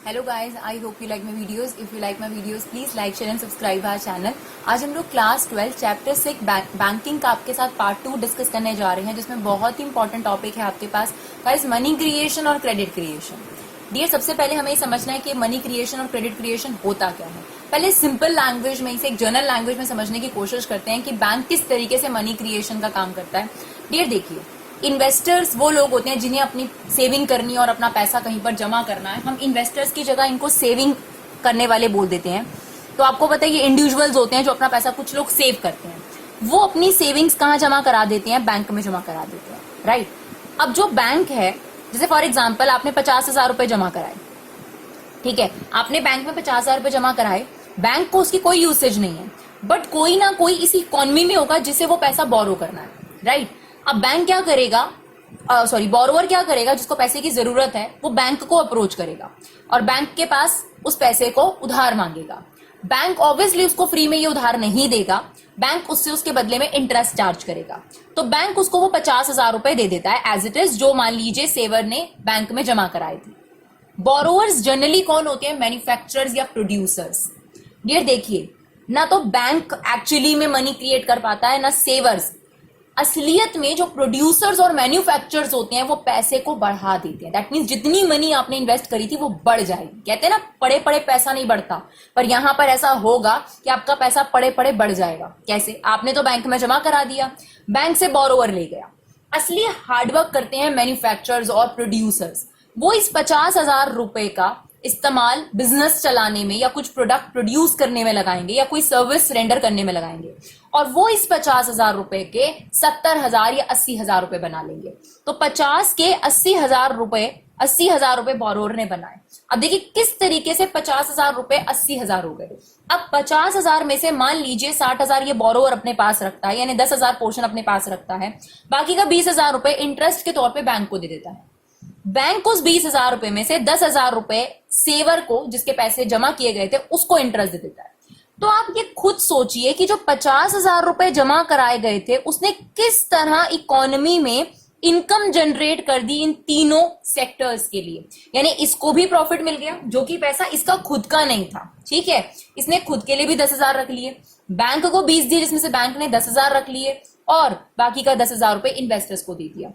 Hello guys, I hope you like my videos. If you like my videos please like share and subscribe our channel. आज हम लोग class 12 chapter 6 banking का आपके साथ part 2 discuss करने जा रहे हैं, जिसमें बहुत ही इंपॉर्टेंट टॉपिक है आपके पास गाइस, मनी क्रिएशन और क्रेडिट क्रिएशन. डियर, सबसे पहले हमें समझना है कि मनी क्रिएशन और क्रेडिट क्रिएशन होता क्या है. पहले सिंपल लैंग्वेज में, इसे एक जनरल लैंग्वेज में समझने की कोशिश करते हैं कि बैंक किस तरीके से मनी क्रिएशन का काम करता है. डियर देखिए, इन्वेस्टर्स वो लोग होते हैं जिन्हें अपनी सेविंग करनी और अपना पैसा कहीं पर जमा करना है. हम इन्वेस्टर्स की जगह इनको सेविंग करने वाले बोल देते हैं. तो आपको पता है ये इंडिविजुअल्स होते हैं जो अपना पैसा, कुछ लोग सेव करते हैं. वो अपनी सेविंग्स कहाँ जमा करा देते हैं? बैंक में जमा करा देते हैं, राइट. अब जो बैंक है, जैसे फॉर एग्जाम्पल आपने 50,000 रुपए जमा कराए, ठीक है, आपने बैंक में 50,000 रुपए जमा कराए. बैंक को उसकी कोई यूसेज नहीं है, बट कोई ना कोई इस इकोनॉमी में होगा जिसे वो पैसा बोरो करना है, राइट. अब बैंक क्या करेगा, बोरोवर क्या करेगा? जिसको पैसे की जरूरत है वो बैंक को अप्रोच करेगा और बैंक के पास उस पैसे को उधार मांगेगा. बैंक ऑब्वियसली उसको फ्री में ये उधार नहीं देगा, बैंक उससे उसके बदले में इंटरेस्ट चार्ज करेगा. तो बैंक उसको वो 50,000 रुपए दे देता है एज इट इज, जो मान लीजिए सेवर ने बैंक में जमा कराए थे. बोरोवर्स जनरली कौन होते हैं? मैन्युफैक्चरर्स या प्रोड्यूसर्स. डियर देखिए, ना तो बैंक एक्चुअली में मनी क्रिएट कर पाता है, ना सेवर्स. असलियत में जो प्रोड्यूसर्स और मैन्युफैक्चरर्स होते हैं वो पैसे को बढ़ा देते हैं. दैट मीन्स जितनी मनी आपने इन्वेस्ट करी थी वो बढ़ जाएगी. कहते हैं ना, पड़े पड़े पैसा नहीं बढ़ता, पर यहां पर ऐसा होगा कि आपका पैसा पड़े पड़े बढ़ जाएगा. कैसे? आपने तो बैंक में जमा करा दिया, बैंक से बोरोवर ले गया. असली हार्डवर्क करते हैं मैन्युफैक्चरर्स और प्रोड्यूसर्स. वो इस 50,000 रुपए का इस्तेमाल बिजनेस चलाने में या कुछ प्रोडक्ट प्रोड्यूस करने में लगाएंगे या कोई सर्विस रेंडर करने में लगाएंगे, और वो इस 50,000 रुपए के 70,000 या 80,000 रुपए बना लेंगे. तो 50 के 80,000 रुपए बोरोवर ने बनाए. अब देखिए किस तरीके से 50,000 रुपए 80,000 हो गए. अब 50,000 में से मान लीजिए 60,000 ये बोरोवर अपने पास रखता है, यानी 10,000 पोर्शन अपने पास रखता है. बाकी का 20,000 रुपए इंटरेस्ट के तौर पर बैंक को दे देता है. बैंक उस 20,000 रुपए में से 10,000 रुपए सेवर को, जिसके पैसे जमा किए गए थे, उसको इंटरेस्ट दे देता है. तो आप ये खुद सोचिए कि जो 50,000 रुपए जमा कराए गए थे उसने किस तरह इकोनॉमी में इनकम जनरेट कर दी इन तीनों सेक्टर्स के लिए. यानी इसको भी प्रॉफिट मिल गया, जो कि पैसा इसका खुद का नहीं था, ठीक है. इसने खुद के लिए भी 10,000 रख लिए, बैंक को 20 दिए जिसमें से बैंक ने 10,000 रख लिए, और बाकी का 10,000 रुपए इन्वेस्टर्स को दे दिया.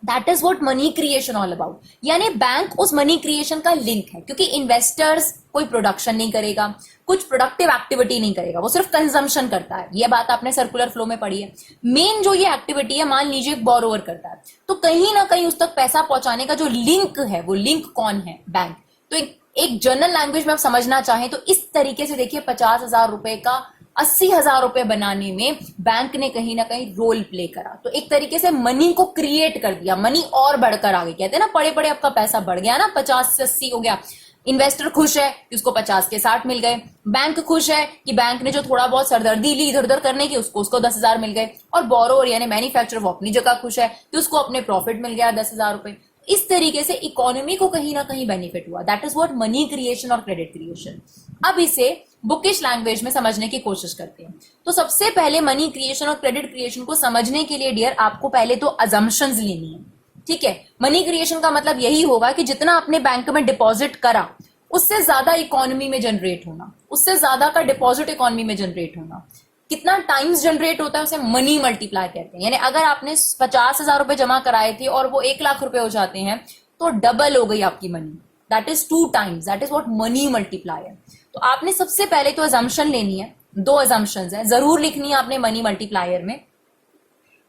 That is what money creation all about. यानी बैंक उस मनी क्रिएशन का लिंक है, क्योंकि इन्वेस्टर्स कोई प्रोडक्शन नहीं करेगा, कुछ प्रोडक्टिव एक्टिविटी नहीं करेगा, वो सिर्फ कंजम्पशन करता है. ये बात आपने सर्कुलर फ्लो में पढ़ी है. मेन जो ये एक्टिविटी है, मान लीजिए बोरोवर करता है, तो कहीं ना कहीं उस तक पैसा पहुंचाने का जो लिंक है, वो लिंक कौन है? बैंक. तो एक जनरल लैंग्वेज में आप समझना चाहें तो इस तरीके से देखिए, 50,000 रुपए का 80,000 रुपए बनाने में बैंक ने कहीं ना कहीं रोल प्ले करा. तो एक तरीके से मनी को क्रिएट कर दिया, मनी और बढ़कर आ गई. कहते हैं ना, पड़े पड़े आपका पैसा बढ़ गया ना, 50 से 80 हो गया. इन्वेस्टर खुश है कि उसको 50 के 60 मिल गए, बैंक खुश है कि बैंक ने जो थोड़ा बहुत सरदर्दी ली इधर उधर करने की, उसको 10,000 मिल गए, और बोरोवर यानी मैन्युफैक्चरर वो अपनी जगह खुश है कि उसको अपने प्रॉफिट मिल गया 10,000 रुपए. इस तरीके से इकोनॉमी को कहीं ना कहीं बेनिफिट हुआ. That is what money creation और क्रेडिट क्रिएशन. अब इसे बुकिश लैंग्वेज में समझने की कोशिश करते हैं. तो सबसे पहले मनी क्रिएशन और क्रेडिट क्रिएशन को समझने के लिए डियर, आपको पहले तो अजम्पशंस लेनी है, ठीक है. मनी क्रिएशन का मतलब यही होगा कि जितना आपने बैंक में डिपॉजिट करा उससे ज्यादा इकोनॉमी में जनरेट होना, उससे ज्यादा का डिपॉजिट इकोनॉमी में जनरेट होना. कितना टाइम्स जनरेट होता है उसे मनी मल्टीप्लाई कहते हैं. यानी अगर आपने 50,000 रुपए जमा कराए थे और वो 1,00,000 रुपए हो जाते हैं, तो डबल हो गई आपकी money. That is 2 times. That is what money multiply है. तो आपने सबसे पहले तो अजम्पशन लेनी है. 2 अजम्पशंस है, जरूर लिखनी है आपने मनी मल्टीप्लायर में.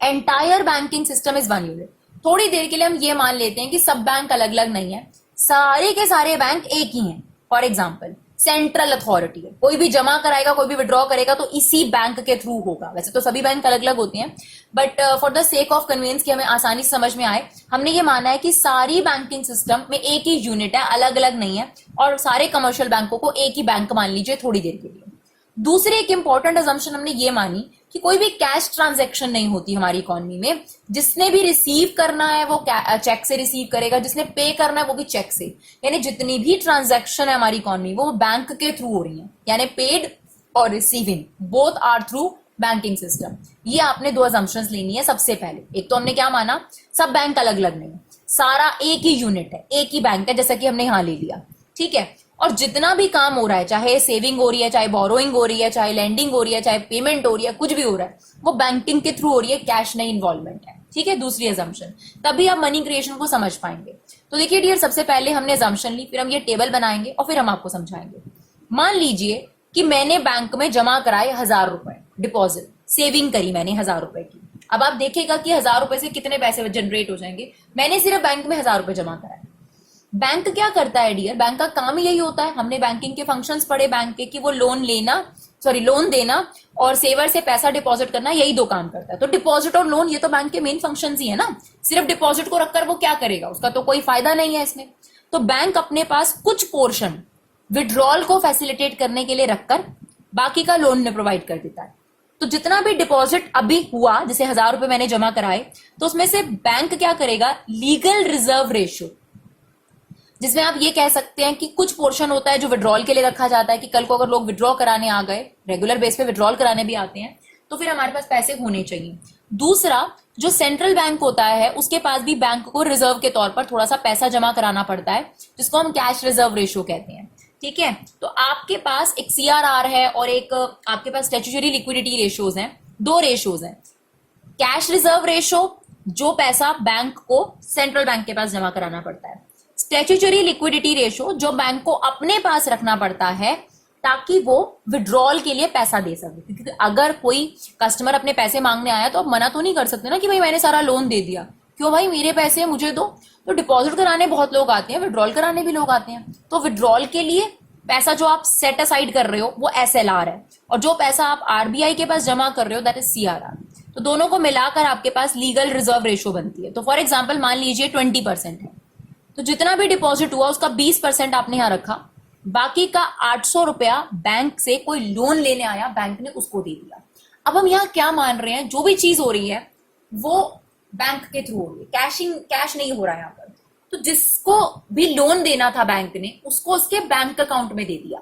Entire banking system is 1 unit. थोड़ी देर के लिए हम ये मान लेते हैं कि सब बैंक अलग अलग नहीं है, सारे के सारे बैंक एक ही हैं. फॉर एग्जाम्पल सेंट्रल अथॉरिटी है, कोई भी जमा कराएगा, कोई भी विड्रॉ करेगा तो इसी बैंक के थ्रू होगा. वैसे तो सभी बैंक अलग अलग होते हैं, but for the sake of convenience की हमें आसानी से समझ में आए, हमने ये माना है कि सारी बैंकिंग सिस्टम में एक ही यूनिट है, अलग अलग नहीं है, और सारे कमर्शियल बैंकों को एक ही बैंक मान लीजिए थोड़ी देर के लिए. दूसरी एक इंपॉर्टेंट अजम्पशन हमने ये मानी कि कोई भी कैश ट्रांजैक्शन नहीं होती हमारी इकोनॉमी में. जिसने भी रिसीव करना है वो चेक से रिसीव करेगा, जिसने पे करना है वो भी चेक से. यानी जितनी भी ट्रांजैक्शन है हमारी इकोनॉमी वो बैंक के थ्रू हो रही है. यानी पेड और receiving both are through banking system. ये आपने 2 अजम्पशंस लेनी है. सबसे पहले एक तो हमने क्या माना, सब बैंक अलग अलग नहीं, सारा एक ही यूनिट है, एक ही बैंक है, जैसा कि हमने यहां ले लिया. ठीक है। और जितना भी काम हो रहा है, चाहे सेविंग हो रही है, चाहे बोरोइंग हो रही है, चाहे लेंडिंग हो रही है, चाहे पेमेंट हो रही है, कुछ भी हो रहा है, वो बैंकिंग के थ्रू हो रही है, कैश नहीं इन्वॉल्वमेंट है। ठीक है, दूसरी अजम्पशन, तभी आप मनी क्रिएशन को समझ पाएंगे। तो देखिए डियर, सबसे पहले हमने अजम्पशन ली, फिर हम ये टेबल बनाएंगे और फिर हम आपको समझाएंगे। मान लीजिए कि मैंने बैंक में जमा कराए 1000 रुपए डिपॉजिट, सेविंग करी मैंने 1000 रुपए की। अब आप देखिएगा कि 1000 रुपए से कितने पैसे जनरेट हो जाएंगे। मैंने सिर्फ बैंक में 1000 रुपए जमा कराए। बैंक क्या करता है डियर, बैंक का काम ही यही होता है। हमने बैंकिंग के फंक्शंस पढ़े बैंक के, कि वो लोन देना और सेवर से पैसा डिपॉजिट करना, यही दो काम करता है। तो डिपॉजिट और लोन, ये तो बैंक के मेन फंक्शंस ही है ना। सिर्फ डिपॉजिट को रखकर वो क्या करेगा, उसका तो कोई फायदा नहीं है इसमें। तो बैंक अपने पास कुछ पोर्शन विड्रॉल को फैसिलिटेट करने के लिए रखकर बाकी का लोन में प्रोवाइड कर देता है। तो जितना भी डिपॉजिट अभी हुआ, जैसे 1000 रुपए मैंने जमा कराए, तो उसमें से बैंक क्या करेगा, लीगल रिजर्व रेशियो, जिसमें आप ये कह सकते हैं कि कुछ पोर्शन होता है जो विड्रॉल के लिए रखा जाता है, कि कल को अगर लोग विड्रॉ कराने आ गए, रेगुलर बेस पे विड्रॉल कराने भी आते हैं, तो फिर हमारे पास पैसे होने चाहिए। दूसरा, जो सेंट्रल बैंक होता है, उसके पास भी बैंक को रिजर्व के तौर पर थोड़ा सा पैसा जमा कराना पड़ता है, जिसको हम कैश रिजर्व रेशियो कहते हैं। ठीक है, तो आपके पास एक CRR है और एक आपके पास स्टैट्यूटरी लिक्विडिटी रेशियोज हैं, दो रेशियोज हैं। कैश रिजर्व रेशियो, जो पैसा बैंक को सेंट्रल बैंक के पास जमा कराना पड़ता है। स्टैट्यूटरी लिक्विडिटी रेशियो, जो बैंक को अपने पास रखना पड़ता है ताकि वो विड्रॉल के लिए पैसा दे सके। क्योंकि अगर कोई कस्टमर अपने पैसे मांगने आया तो आप मना तो नहीं कर सकते ना कि भाई मैंने सारा लोन दे दिया, क्यों भाई, मेरे पैसे मुझे दो। तो डिपॉजिट कराने बहुत लोग आते हैं, विड्रॉल कराने भी लोग आते हैं। तो विड्रॉल के लिए पैसा जो आप सेट असाइड कर रहे हो वो SLR है, और जो पैसा आप RBI के पास जमा कर रहे हो दैट इज CRR। तो दोनों को मिलाकर आपके पास लीगल रिजर्व रेशियो बनती है। तो फॉर एग्जाम्पल मान लीजिए 20% है, तो जितना भी डिपॉजिट हुआ उसका 20% आपने यहां रखा, बाकी का 800 रुपया बैंक से कोई लोन लेने आया, बैंक ने उसको दे दिया। अब हम यहाँ क्या मान रहे हैं, जो भी चीज हो रही है वो बैंक के थ्रू हो रही है, कैश नहीं हो रहा है यहाँ पर। तो जिसको भी लोन देना था बैंक ने, उसको उसके बैंक अकाउंट में दे दिया।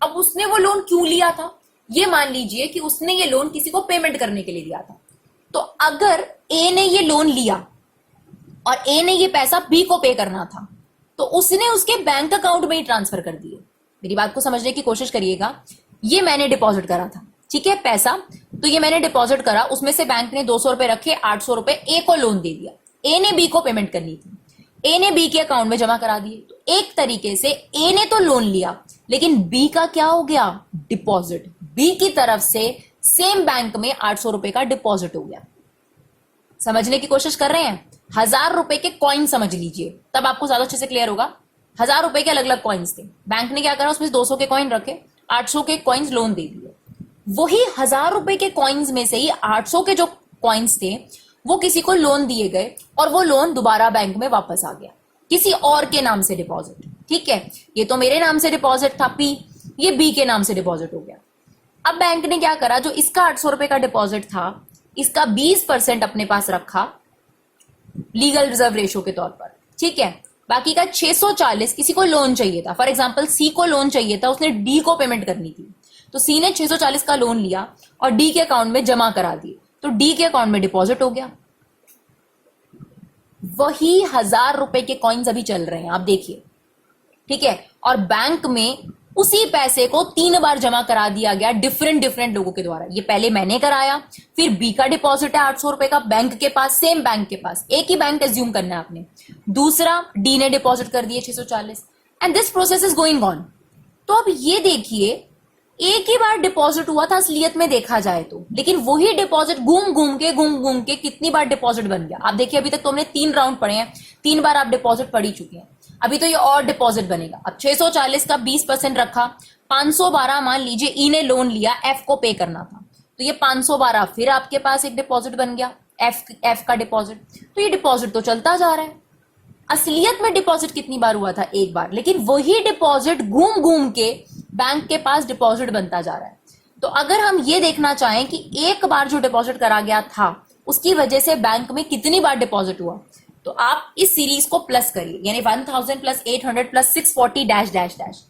अब उसने वो लोन क्यों लिया था, ये मान लीजिए कि उसने ये लोन किसी को पेमेंट करने के लिए दिया था। तो अगर A ने ये लोन लिया और A ने ये पैसा B को पे करना था, तो उसने उसके बैंक अकाउंट में ही ट्रांसफर कर दिए। मेरी बात को समझने की कोशिश करिएगा। ये मैंने डिपॉजिट करा था, ठीक है, पैसा, तो ये मैंने डिपॉजिट करा, उसमें से बैंक ने 200 रुपए रखे, 800 रुपए A को लोन दे दिया। A ने B को पेमेंट करनी थी, A ने B के अकाउंट में जमा करा दिए। तो एक तरीके से A ने तो लोन लिया, लेकिन B का क्या हो गया, डिपॉजिट। B की तरफ से सेम बैंक में 800 रुपए का डिपॉजिट हो गया। समझने की कोशिश कर रहे हैं। 1000 रुपए के कॉइन समझ लीजिए, तब आपको ज्यादा अच्छे से क्लियर होगा। 1000 रुपए के अलग अलग कॉइन्स थे, बैंक ने क्या करा, उसमें 200 के कॉइन रखे, 800 के कॉइन्स लोन दे दिए। वही 1000 रुपए के कॉइन्स में से ही 800 के जो कॉइन्स थे वो किसी को लोन दिए गए, और वो लोन दोबारा बैंक में वापस आ गया किसी और के नाम से डिपॉजिट। ठीक है, ये तो मेरे नाम से डिपॉजिट था P, ये B के नाम से डिपॉजिट हो गया। अब बैंक ने क्या करा, जो इसका 800 रुपए का डिपॉजिट था, इसका 20% अपने पास रखा लीगल रिजर्व रेशियो के तौर पर। ठीक है, बाकी का 640 किसी को लोन चाहिए था। फॉर एग्जांपल C को लोन चाहिए था, उसने D को पेमेंट करनी थी, तो C ने 640 का लोन लिया और D के अकाउंट में जमा करा दिए, तो D के अकाउंट में डिपॉजिट हो गया। वही 1000 रुपए के कॉइन्स अभी चल रहे हैं, आप देखिए। ठीक है, और बैंक में उसी पैसे को 3 बार जमा करा दिया गया डिफरेंट लोगों के द्वारा। ये पहले मैंने कराया, फिर B का डिपॉजिट है 800 रुपए का बैंक के पास, सेम बैंक के पास, एक ही बैंक एज्यूम करना है आपने। दूसरा D ने डिपॉजिट कर दिए 640, and this process is going on. तो अब ये देखिए, एक ही बार डिपॉजिट हुआ था असलियत में देखा जाए तो, लेकिन वही डिपॉजिट घूम घूम के कितनी बार डिपॉजिट बन गया। आप देखिए, अभी तक तो हमने 3 राउंड पढ़े हैं, 3 बार आप डिपॉजिट पढ़ ही चुके हैं, अभी तो ये और डिपॉजिट बनेगा। अब 640 का 20% रखा, 512 मान लीजिए E ने लोन लिया, F को पे करना था, तो ये 512 फिर आपके पास एक डिपॉजिट बन गया, F का डिपॉजिट। तो ये डिपॉजिट तो चलता जा रहा है। असलियत में डिपॉजिट कितनी बार हुआ था, एक बार, लेकिन वही डिपॉजिट घूम के बैंक के पास डिपॉजिट बनता जा रहा है। तो अगर हम ये देखना चाहें कि एक बार जो डिपॉजिट करा गया था उसकी वजह से बैंक में कितनी बार डिपॉजिट हुआ, तो आप इस सीरीज को प्लस करिए, यानी 1000 plus 800 plus 640 dash dash dash.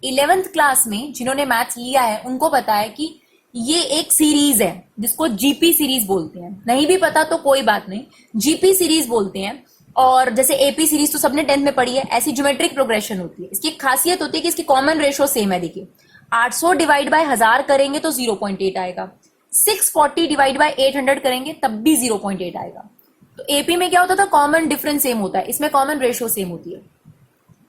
11th class में जिन्होंने मैथ्स लिया है उनको पता है कि ये एक सीरीज है जिसको GP सीरीज बोलते हैं। नहीं भी पता तो कोई बात नहीं, GP सीरीज बोलते हैं। और जैसे एपी सीरीज तो सबने 10th में पढ़ी है, ऐसी ज्योमेट्रिक प्रोग्रेशन होती है। इसकी एक खासियत होती है कि इसकी कॉमन रेशो सेम है। देखिए 800 डिवाइड बाय 1000 करेंगे तो 0.8 आएगा, 640 डिवाइड बाय 800 करेंगे तब भी 0.8 आएगा। तो एपी में क्या होता था, कॉमन डिफरेंस सेम होता है, इसमें कॉमन रेशो सेम होती है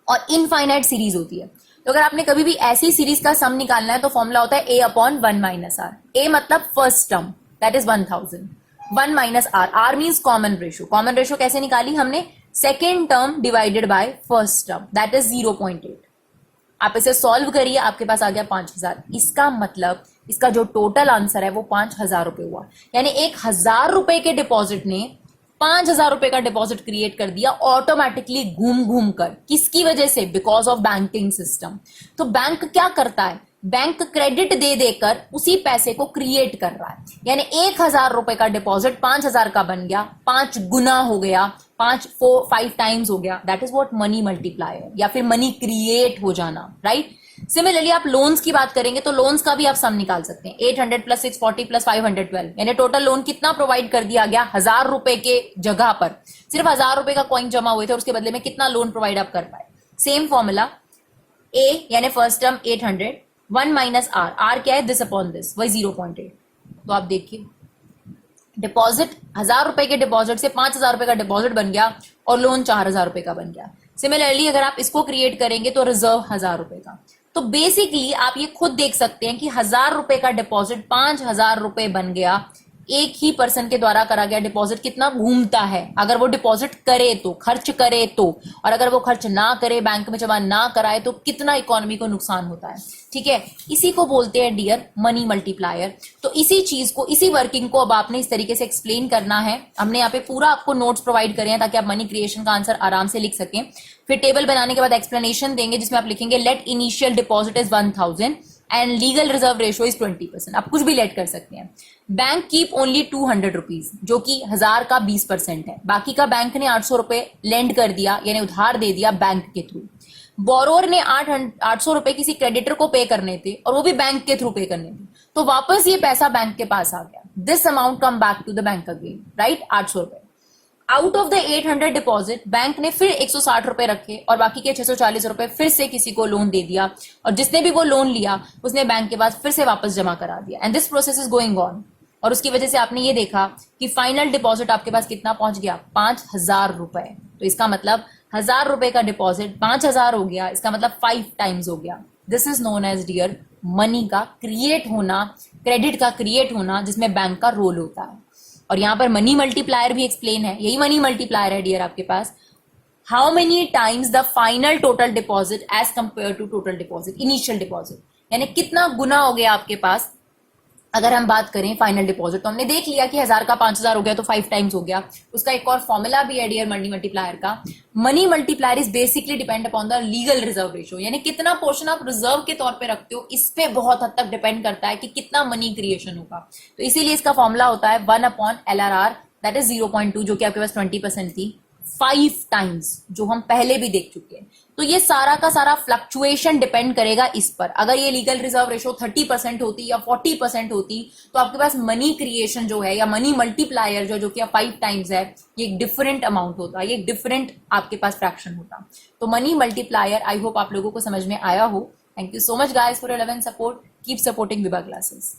और इनफाइनाइट सीरीज होती है। तो अगर आपने कभी भी ऐसी सीरीज का सम निकालना है तो फॉर्मूला होता है a upon 1 minus R. A मतलब first term that is 1000, 1 minus R, R means common ratio. Common ratio कैसे निकाली हमने, second term divided by first term that is 0.8। आप इसे सॉल्व करिए, आपके पास आ गया 5000। इसका मतलब इसका जो टोटल आंसर है वो 5000 रुपए हुआ। यानी 1000 रुपए के डिपॉजिट ने 5000 रुपए का डिपॉजिट क्रिएट कर दिया ऑटोमेटिकली घूम घूम कर। किसकी वजह से, बिकॉज ऑफ बैंकिंग सिस्टम। तो बैंक क्या करता है, बैंक क्रेडिट दे देकर उसी पैसे को क्रिएट कर रहा है। यानी 1000 रुपए का डिपॉजिट 5000 का बन गया, 5 गुना हो गया, 5 टाइम्स हो गया। That is what money multiplier या फिर मनी क्रिएट हो जाना, राइट। सिमिलरली आप लोन्स की बात करेंगे तो लोन्स का भी आप सम निकाल सकते हैं। 800 प्लस 640 प्लस 512 यानी टोटल लोन कितना प्रोवाइड कर दिया गया, 1000 रुपए के जगह पर सिर्फ 1000 रुपए का कॉइन जमा हुए थे और उसके बदले में कितना लोन प्रोवाइड आप कर पाए। सेम फॉर्मूला, ए यानी first term 800, 1 minus R, R क्या है, दिस अपॉन दिस, वही 0.8। तो आप देखिए डिपॉजिट 1000 रुपए के डिपॉजिट से 5000 रुपए का डिपॉजिट बन गया और लोन 4000 रुपए का बन गया। सिमिलरली अगर आप इसको क्रिएट करेंगे तो रिजर्व 1000 रुपए का। तो बेसिकली आप ये खुद देख सकते हैं कि 1000 रुपए का डिपॉजिट 5000 रुपए बन गया। एक ही पर्सन के द्वारा करा गया डिपॉजिट कितना घूमता है, अगर वो डिपॉजिट करे तो, खर्च करे तो, और अगर वो खर्च ना करे, बैंक में जमा ना कराए तो कितना इकोनॉमी को नुकसान होता है। ठीक है, इसी को बोलते हैं डियर मनी मल्टीप्लायर। तो इसी चीज को, इसी वर्किंग को अब आपने इस तरीके से एक्सप्लेन करना है। हमने यहाँ पे पूरा आपको नोट्स प्रोवाइड करे हैं ताकि आप मनी क्रिएशन का आंसर आराम से लिख सकें। फिर टेबल बनाने के बाद एक्सप्लेनेशन देंगे जिसमें आप लिखेंगे let initial deposit is 1000 and legal reserve ratio is 20%। आप कुछ भी लेट कर सकते हैं। बैंक कीप ओनली 200 रुपीज, जो कि 1000 का 20% है। बाकी का बैंक ने 800 रुपए लेंड कर दिया यानी उधार दे दिया बैंक के थ्रू। बोरोअर ने 800 रुपए किसी क्रेडिटर को पे करने थे और वो भी बैंक के थ्रू पे करने थे, तो वापस ये पैसा बैंक के पास आ गया। This amount come back to the bank again, right, 800 रुपए। Out of the 800 deposit bank ने फिर 160 रुपए रखे और बाकी के 640 रुपए फिर से किसी को लोन दे दिया और जिसने भी वो लोन लिया उसने बैंक के पास फिर से वापस जमा करा दिया। And this process is going on. और उसकी वजह से आपने ये देखा कि फाइनल डिपॉजिट आपके पास कितना पहुंच गया, 5000 रुपए। तो इसका मतलब 1000 रुपए का डिपॉजिट 5000 हो गया, इसका मतलब 5 टाइम्स हो गया। This is known as dear money का क्रिएट होना, क्रेडिट का क्रिएट होना, जिसमें बैंक का रोल होता है। और यहां पर मनी मल्टीप्लायर भी एक्सप्लेन है, यही मनी मल्टीप्लायर है डियर आपके पास। How many times the final total deposit as compare to total deposit, initial deposit, यानी कितना गुना हो गया आपके पास। अगर हम बात करें फाइनल डिपॉजिट तो हमने देख लिया कि 1000 का 5000 हो गया तो 5 टाइम्स हो गया। उसका एक और फॉर्मूला भी है डियर मनी मल्टीप्लायर का। Money multiplier is basically depend upon the legal reserve ratio, यानी कितना पोर्शन आप रिजर्व के तौर पे रखते हो, इस पे बहुत हद तक डिपेंड करता है कि कितना मनी क्रिएशन होगा। तो इसीलिए इसका फॉर्मूला होता है 1 अपॉन LRR दैट इज 0.2, जो कि आपके पास 20% थी, 5 टाइम्स, जो हम पहले भी देख चुके हैं। तो ये सारा का सारा फ्लक्चुएशन डिपेंड करेगा इस पर। अगर ये लीगल रिजर्व रेशो 30% होती या 40% होती तो आपके पास मनी क्रिएशन जो है या मनी मल्टीप्लायर जो कि 5 टाइम्स है, ये एक डिफरेंट अमाउंट होता, ये एक डिफरेंट आपके पास फ्रैक्शन होता। तो मनी मल्टीप्लायर, आई होप आप लोगों को समझ में आया हो। Thank you so much guys for your love and support. Keep supporting Vibha classes.